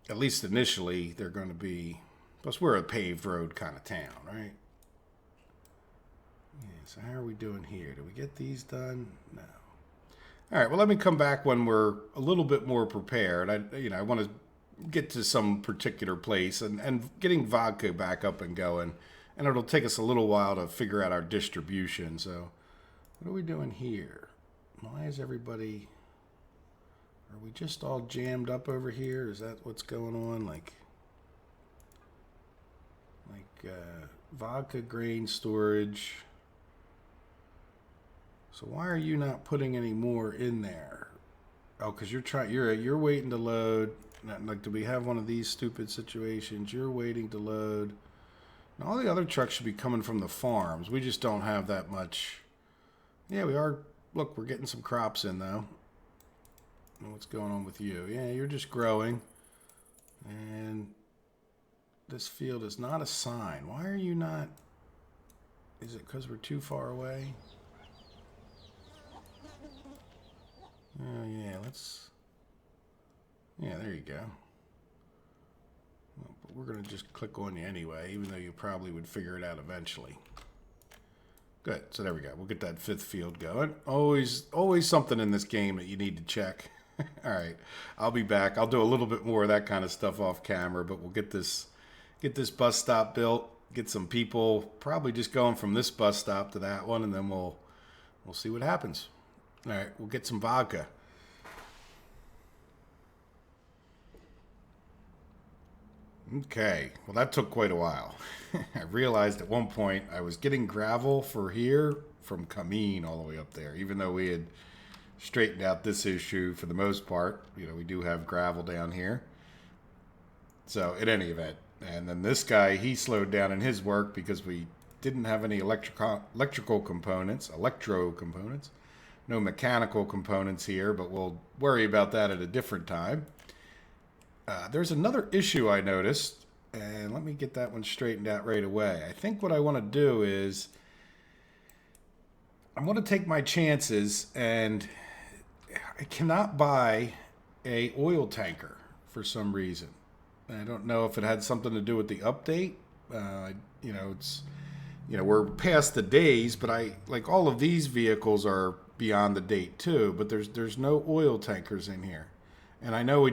At least initially, they're going to be... Plus, we're a paved road kind of town, right? Yeah, so how are we doing here? Do we get these done? No. All right, well, let me come back when we're a little bit more prepared. I want to get to some particular place and getting vodka back up and going. And it'll take us a little while to figure out our distribution. So what are we doing here? Why is everybody... Are we just all jammed up over here? Is that what's going on? Like vodka grain storage. So why are you not putting any more in there? Oh, because you're waiting to load. Like, do we have one of these stupid situations? You're waiting to load. And all the other trucks should be coming from the farms. We just don't have that much. Yeah, we are look, we're getting some crops in, though. What's going on with you? Yeah, you're just growing. And this field is not assigned. Why are you not... Is it because we're too far away? Oh, yeah, let's... Yeah, there you go. Well, but we're going to just click on you anyway, even though you probably would figure it out eventually. Good. So there we go. We'll get that 5th field going. Always something in this game that you need to check. All right. I'll be back. I'll do a little bit more of that kind of stuff off camera, but we'll get this bus stop built, get some people probably just going from this bus stop to that one, and then we'll see what happens. All right. We'll get some vodka. Okay, well that took quite a while. I realized at one point I was getting gravel for here from Camine all the way up there, even though we had straightened out this issue for the most part. You know, we do have gravel down here. So, in any event, and then this guy, he slowed down in his work because we didn't have any electro components, no mechanical components here, but we'll worry about that at a different time. There's another issue I noticed, and let me get that one straightened out right away. I think what I want to do is I want to take my chances, and I cannot buy a oil tanker for some reason. I don't know if it had something to do with the update. We're past the days, but like all of these vehicles are beyond the date too, but there's no oil tankers in here. And I know I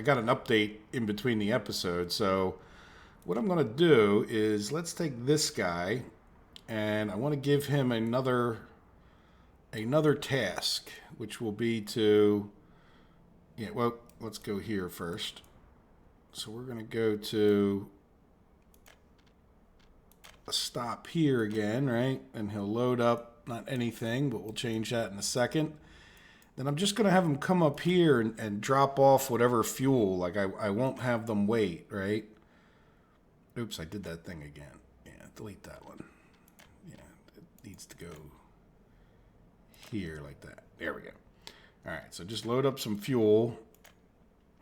got an update in between the episodes, so what I'm going to do is let's take this guy, and I want to give him another task, which will be to, let's go here first. So we're going to go to a stop here again, right? And he'll load up, not anything, but we'll change that in a second. Then I'm just going to have them come up here and drop off whatever fuel. Like I won't have them wait, right? Oops, I did that thing again. Yeah, delete that one. Yeah, it needs to go here like that. There we go. All right, so just load up some fuel.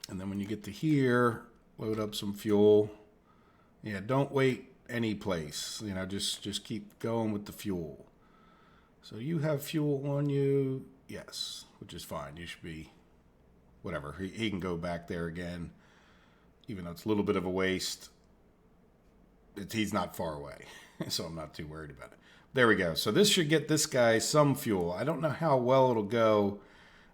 And then when you get to here, load up some fuel. Yeah, don't wait any place. You know, just keep going with the fuel. So you have fuel on you. Yes, which is fine. You should be, whatever. He can go back there again, even though it's a little bit of a waste. He's not far away, so I'm not too worried about it. There we go. So this should get this guy some fuel. I don't know how well it'll go.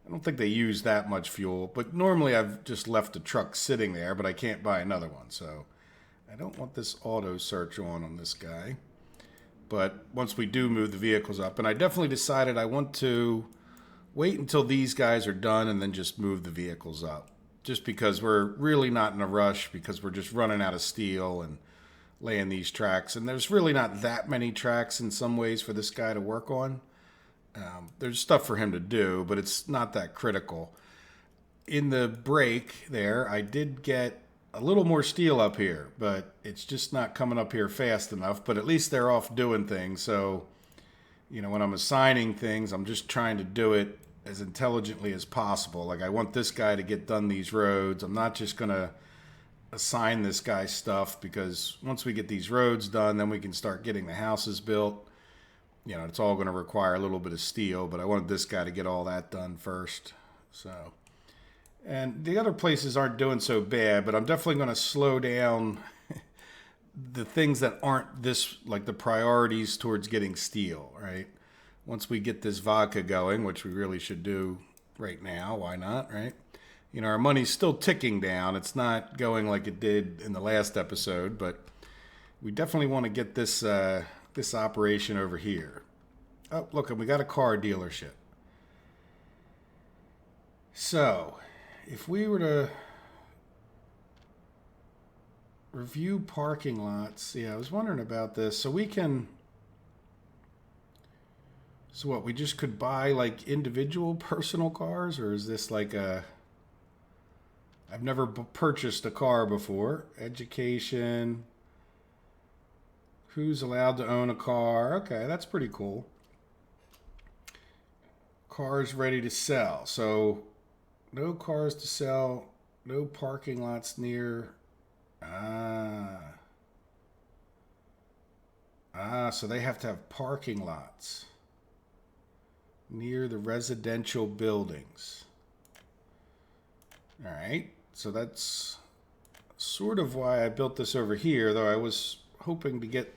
I don't think they use that much fuel, but normally I've just left the truck sitting there, but I can't buy another one, so I don't want this auto search on this guy. But once we do move the vehicles up, and I definitely decided I want to wait until these guys are done and then just move the vehicles up. Just because we're really not in a rush, because we're just running out of steel and laying these tracks. And there's really not that many tracks in some ways for this guy to work on. There's stuff for him to do, but it's not that critical. In the break there, I did get a little more steel up here, but it's just not coming up here fast enough. But at least they're off doing things. So, you know, when I'm assigning things, I'm just trying to do it as intelligently as possible. Like, I want this guy to get done these roads. I'm not just going to assign this guy stuff, because once we get these roads done, then we can start getting the houses built. You know, it's all going to require a little bit of steel, but I wanted this guy to get all that done first. So, and the other places aren't doing so bad, but I'm definitely going to slow down the things that aren't this, like the priorities towards getting steel, right? Once we get this vodka going, which we really should do right now, why not, right? You know, our money's still ticking down. It's not going like it did in the last episode, but we definitely want to get this this operation over here. Oh, look, and we got a car dealership. So, if we were to review parking lots, yeah, I was wondering about this. So we can, so what, we just could buy like individual personal cars, or is this like a, I've never purchased a car before. Education. Who's allowed to own a car? Okay, that's pretty cool. Cars ready to sell. So no cars to sell, no parking lots near. So they have to have parking lots near the residential buildings. All right, so that's sort of why I built this over here, though I was hoping to get,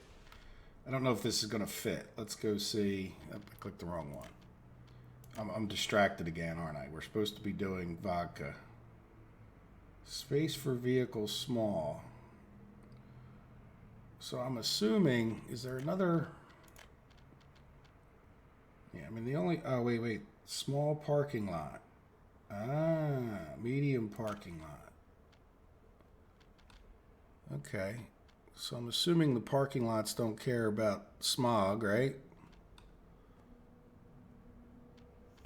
I don't know if this is going to fit. Let's go see. I clicked the wrong one. I'm distracted again, aren't I? We're supposed to be doing vodka. Space for vehicles small. So I'm assuming, is there another? Yeah, I mean the only, oh wait, small parking lot. Medium parking lot. Okay, so I'm assuming the parking lots don't care about smog, right?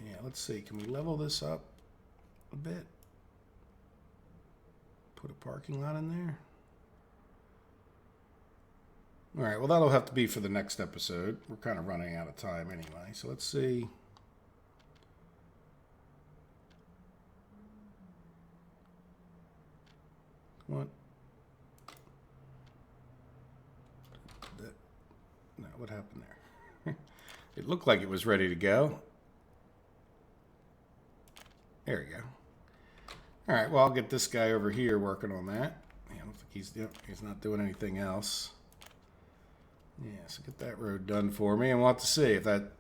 Yeah, let's see, can we level this up a bit? Put a parking lot in there? All right, well, that'll have to be for the next episode. We're kind of running out of time anyway, so let's see. What? No, what happened there? It looked like it was ready to go. There we go. All right, well, I'll get this guy over here working on that. I don't think he's not doing anything else. Yeah, so get that road done for me, and we'll have to see if that,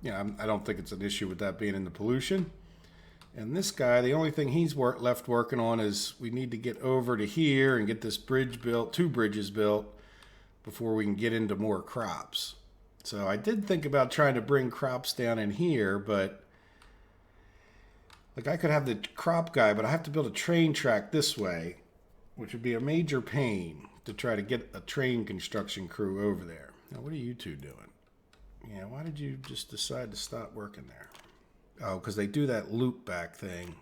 I don't think it's an issue with that being in the pollution. And this guy, the only thing he's left working on is we need to get over to here and get this bridge built, 2 bridges built, before we can get into more crops. So I did think about trying to bring crops down in here, but like I could have the crop guy, but I have to build a train track this way, which would be a major pain to try to get a train construction crew over there. Now, what are you two doing? Yeah, why did you just decide to stop working there? Oh, because they do that loop back thing.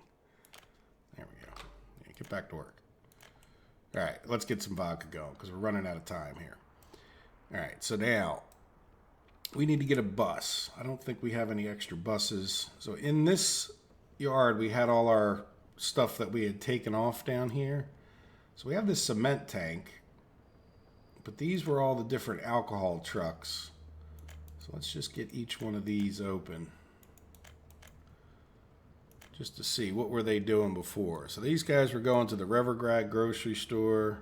There we go. Yeah, get back to work. All right, let's get some vodka going because we're running out of time here. All right, so now we need to get a bus. I don't think we have any extra buses. So in this yard, we had all our stuff that we had taken off down here. So we have this cement tank, but these were all the different alcohol trucks. So let's just get each one of these open just to see what were they doing before. So these guys were going to the Revergrad grocery store.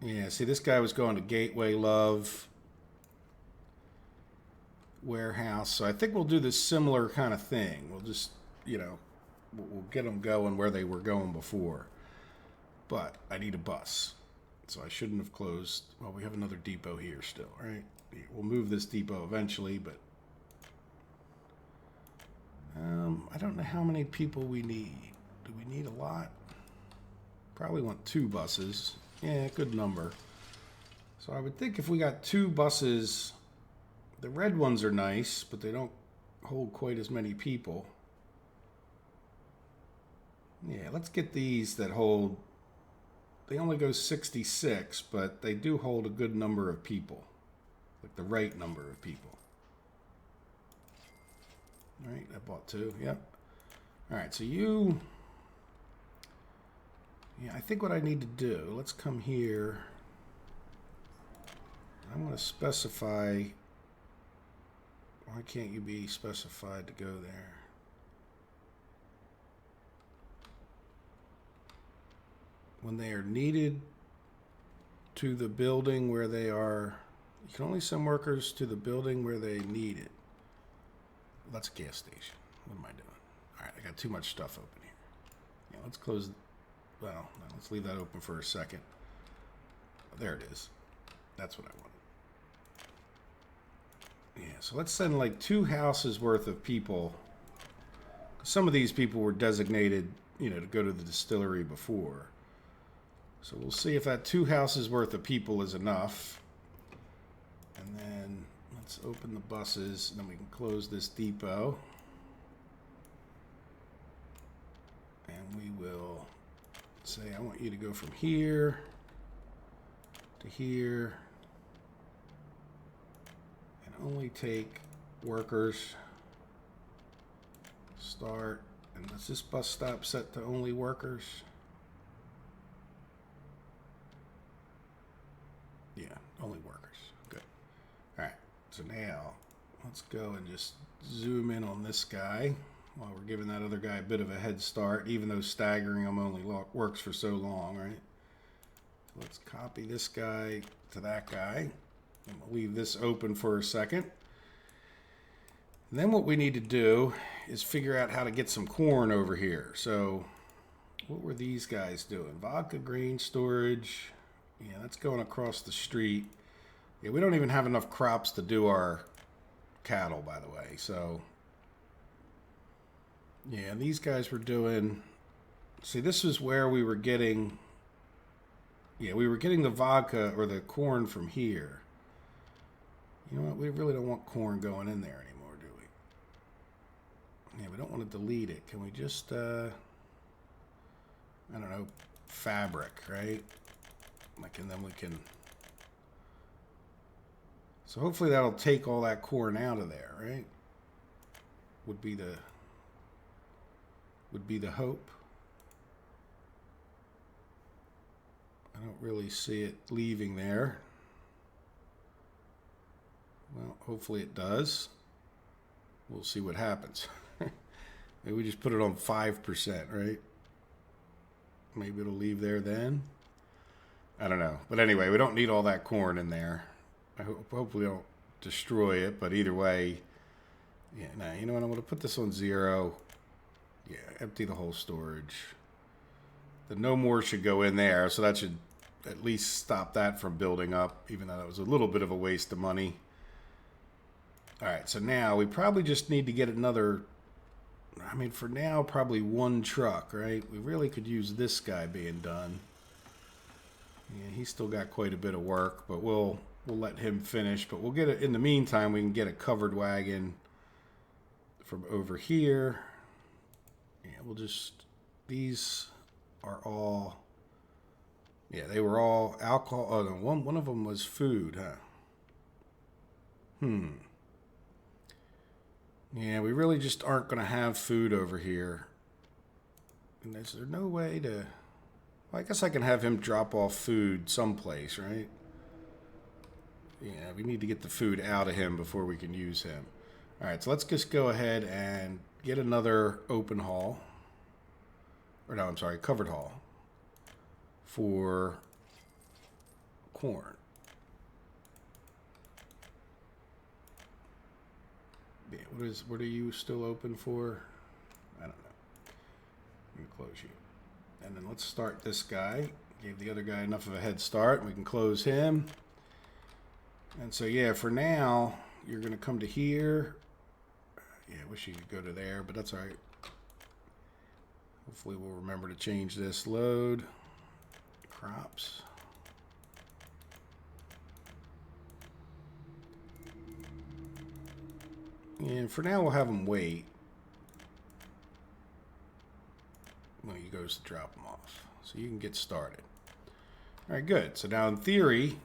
Yeah, see, this guy was going to Gateway Love warehouse. So I think we'll do this similar kind of thing. We'll just, we'll get them going where they were going before. But I need a bus. So I shouldn't have closed. Well, we have another depot here still, right? We'll move this depot eventually, but I don't know how many people we need. Do we need a lot? Probably want 2 buses. Yeah, good number. So I would think if we got 2 buses, the red ones are nice, but they don't hold quite as many people. Yeah, let's get these that hold. They only go 66, but they do hold a good number of people. Like the right number of people. All right, I bought 2, yep. All right, so yeah, I think what I need to do, let's come here. I'm going to specify, why can't you be specified to go there? When they are needed to the building where they are, you can only send workers to the building where they need it. Well, that's a gas station. What am I doing? All right, I got too much stuff open here. Yeah, let's close, well, no, let's leave that open for a second. There it is. That's what I wanted. Yeah, so let's send like 2 houses worth of people. Some of these people were designated, to go to the distillery before. So we'll see if that 2 houses worth of people is enough. And then let's open the buses, and then we can close this depot. And we will say, I want you to go from here to here. And only take workers Start. And is this bus stop set to only workers? Yeah, only workers. Good. All right. So now let's go and just zoom in on this guy while we're giving that other guy a bit of a head start, even though staggering him only works for so long, right? So let's copy this guy to that guy. And we'll leave this open for a second. And then what we need to do is figure out how to get some corn over here. So what were these guys doing? Vodka grain storage. Yeah, that's going across the street. Yeah, we don't even have enough crops to do our cattle, by the way. So yeah, these guys were doing, see, this is where we were getting, yeah, we were getting the vodka or the corn from here. You know what? We really don't want corn going in there anymore, do we? Yeah, we don't want to delete it. Can we just, I don't know, fabric, right? Like, and then we can, so hopefully that'll take all that corn out of there, right? Would be the hope. I don't really see it leaving there. Well, hopefully it does. We'll see what happens. Maybe we just put it on 5%, right? Maybe it'll leave there then. I don't know. But anyway, we don't need all that corn in there. I hopefully don't destroy it, but either way, yeah, nah, you know what? I'm going to put this on 0. Yeah, empty the whole storage. The no more should go in there, so that should at least stop that from building up, even though that was a little bit of a waste of money. All right, so now we probably just need to get another, I mean, for now, probably one truck, right? We really could use this guy being done. Yeah, he's still got quite a bit of work, but we'll let him finish. But we'll get it, in the meantime, we can get a covered wagon from over here. Yeah, we'll just, these are all, yeah, they were all alcohol. Oh, no, one of them was food, huh? Yeah, we really just aren't going to have food over here. And is there no way to, well, I guess I can have him drop off food someplace, right? Yeah, we need to get the food out of him before we can use him. All right, so let's just go ahead and get another open haul. Or no, I'm sorry, covered haul for corn. Yeah, what are you still open for? I don't know. Let me close you. And then let's start this guy. Gave the other guy enough of a head start. We can close him. And so yeah, for now, you're gonna come to here. Yeah, I wish you could go to there, but that's all right. Hopefully we'll remember to change this. Load crops. And for now, we'll have them wait when he goes to drop them off. So you can get started. All right, good. So now in theory,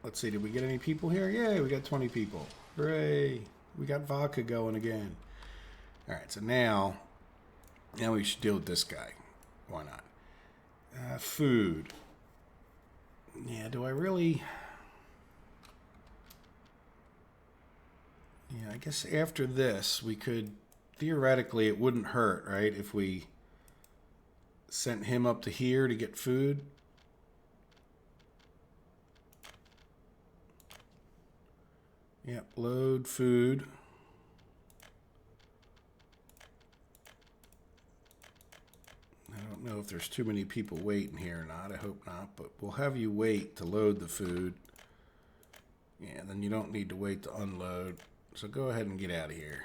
let's see, did we get any people here? Yay, we got 20 people. Hooray. We got vodka going again. All right, so now we should deal with this guy. Why not? Food. Yeah, do I really... Yeah, I guess after this, we could, theoretically, it wouldn't hurt, right? If we sent him up to here to get food. Yep, load food. I don't know if there's too many people waiting here or not. I hope not, but we'll have you wait to load the food. Yeah, then you don't need to wait to unload. So go ahead and get out of here.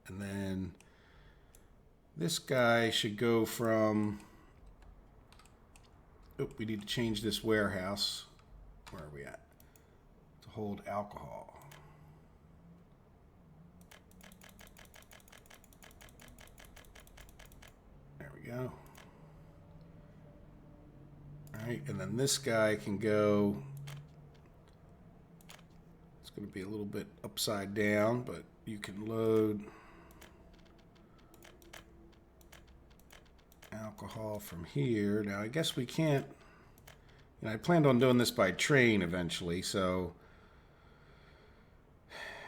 And then this guy should go from, oh, we need to change this warehouse. Where are we at? To hold alcohol. There we go. All right, and then this guy can go, it's going to be a little bit upside down, but you can load alcohol from here. Now, I guess we can't... You know, I planned on doing this by train eventually, so...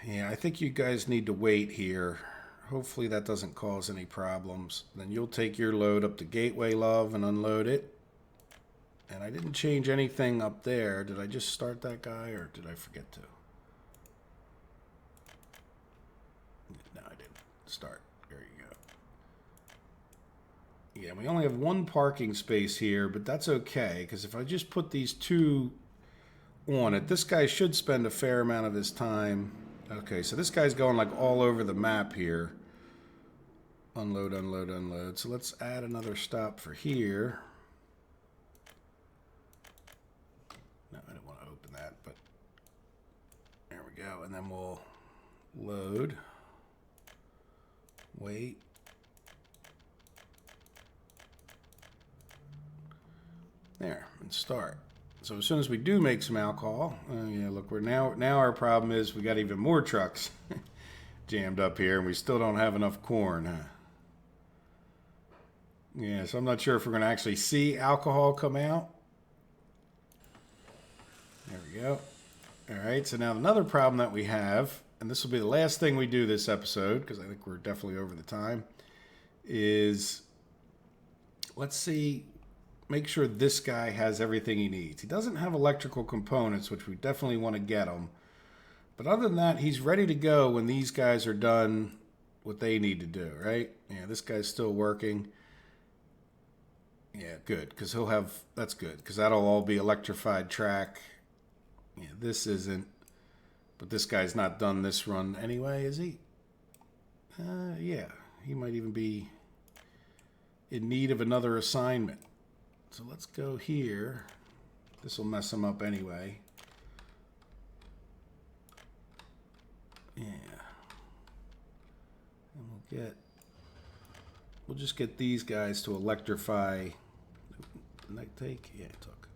Yeah, I think you guys need to wait here. Hopefully that doesn't cause any problems. Then you'll take your load up to Gateway, love, and unload it. And I didn't change anything up there. Did I just start that guy, or did I forget to? No, I didn't. Start. There you go. Yeah, we only have one parking space here, but that's okay, because if I just put these two on it, this guy should spend a fair amount of his time. Okay, so this guy's going like all over the map here. Unload, unload, unload. So let's add another stop for here. No, I didn't want to open that, but there we go. And then we'll load. Wait. There, and start. So as soon as we do make some alcohol, yeah, look, we're now our problem is we got even more trucks jammed up here, and we still don't have enough corn, huh? Yeah, so I'm not sure if we're going to actually see alcohol come out. There we go. All right, so now another problem that we have, and this will be the last thing we do this episode, because I think we're definitely over the time, is let's see... Make sure this guy has everything he needs. He doesn't have electrical components, which we definitely want to get him. But other than that, he's ready to go when these guys are done what they need to do, right? Yeah, this guy's still working. Yeah, good, because he'll have... That's good, because that'll all be electrified track. Yeah, this isn't. But this guy's not done this run anyway, is he? Yeah, he might even be in need of another assignment. So let's go here. This will mess them up anyway. Yeah. And we'll just get these guys to electrify. Didn't I take? Yeah, it took.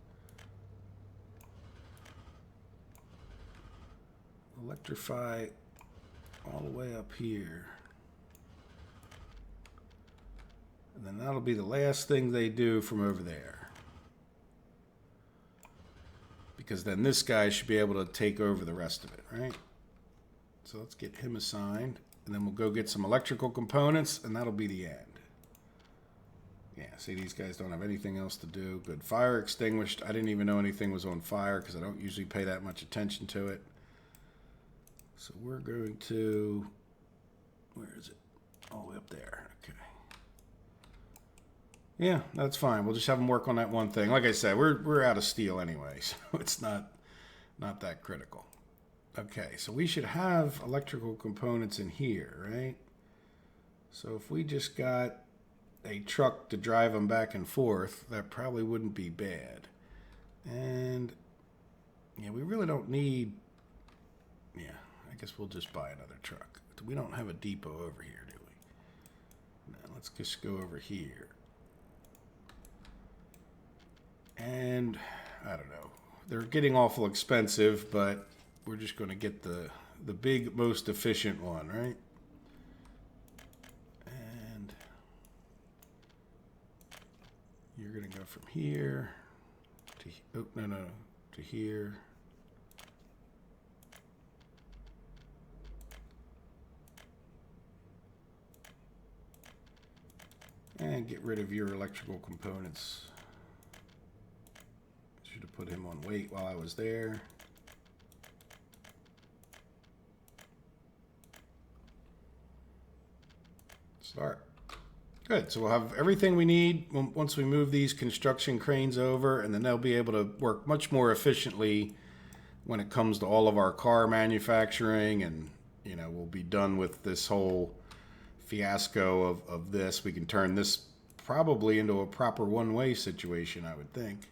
Electrify all the way up here. And then that'll be the last thing they do from over there. Because then this guy should be able to take over the rest of it, right? So let's get him assigned. And then we'll go get some electrical components, and that'll be the end. Yeah, see, these guys don't have anything else to do. Good. Fire extinguished. I didn't even know anything was on fire because I don't usually pay that much attention to it. So we're going to... Where is it? All the way up there. Okay. Yeah, that's fine. We'll just have them work on that one thing. Like I said, we're out of steel anyway, so it's not that critical. Okay, so we should have electrical components in here, right? So if we just got a truck to drive them back and forth, that probably wouldn't be bad. And yeah, we really don't need... Yeah, I guess we'll just buy another truck. We don't have a depot over here, do we? Now let's just go over here. And I don't know, they're getting awful expensive, but we're just going to get the big, most efficient one, right? And you're going to go from here to, oh, no, to here. And get rid of your electrical components. Should have put him on wait while I was there. Start. Good. So we'll have everything we need once we move these construction cranes over, and then they'll be able to work much more efficiently when it comes to all of our car manufacturing, and you know, we'll be done with this whole fiasco of this. We can turn this probably into a proper one-way situation, I would think.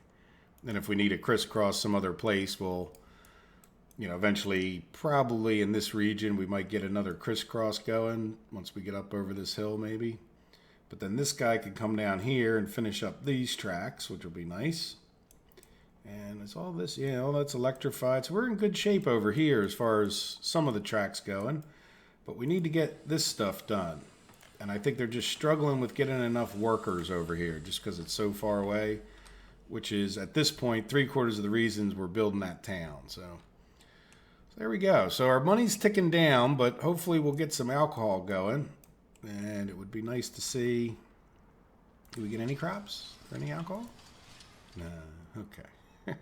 And if we need to crisscross some other place, we'll, you know, eventually, probably in this region, we might get another crisscross going once we get up over this hill, maybe. But then this guy could come down here and finish up these tracks, which will be nice. And it's all this, yeah, all that's electrified. So we're in good shape over here as far as some of the tracks going. But we need to get this stuff done. And I think they're just struggling with getting enough workers over here just because it's so far away, which is, at this point, 3/4 of the reasons we're building that town. So there we go. So our money's ticking down, but hopefully we'll get some alcohol going. And it would be nice to see... Do we get any crops or any alcohol? No. Okay.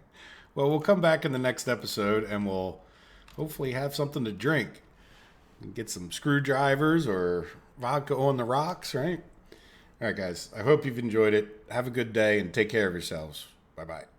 Well, we'll come back in the next episode and we'll hopefully have something to drink. Get some screwdrivers or vodka on the rocks, right? All right, guys. I hope you've enjoyed it. Have a good day and take care of yourselves. Bye-bye.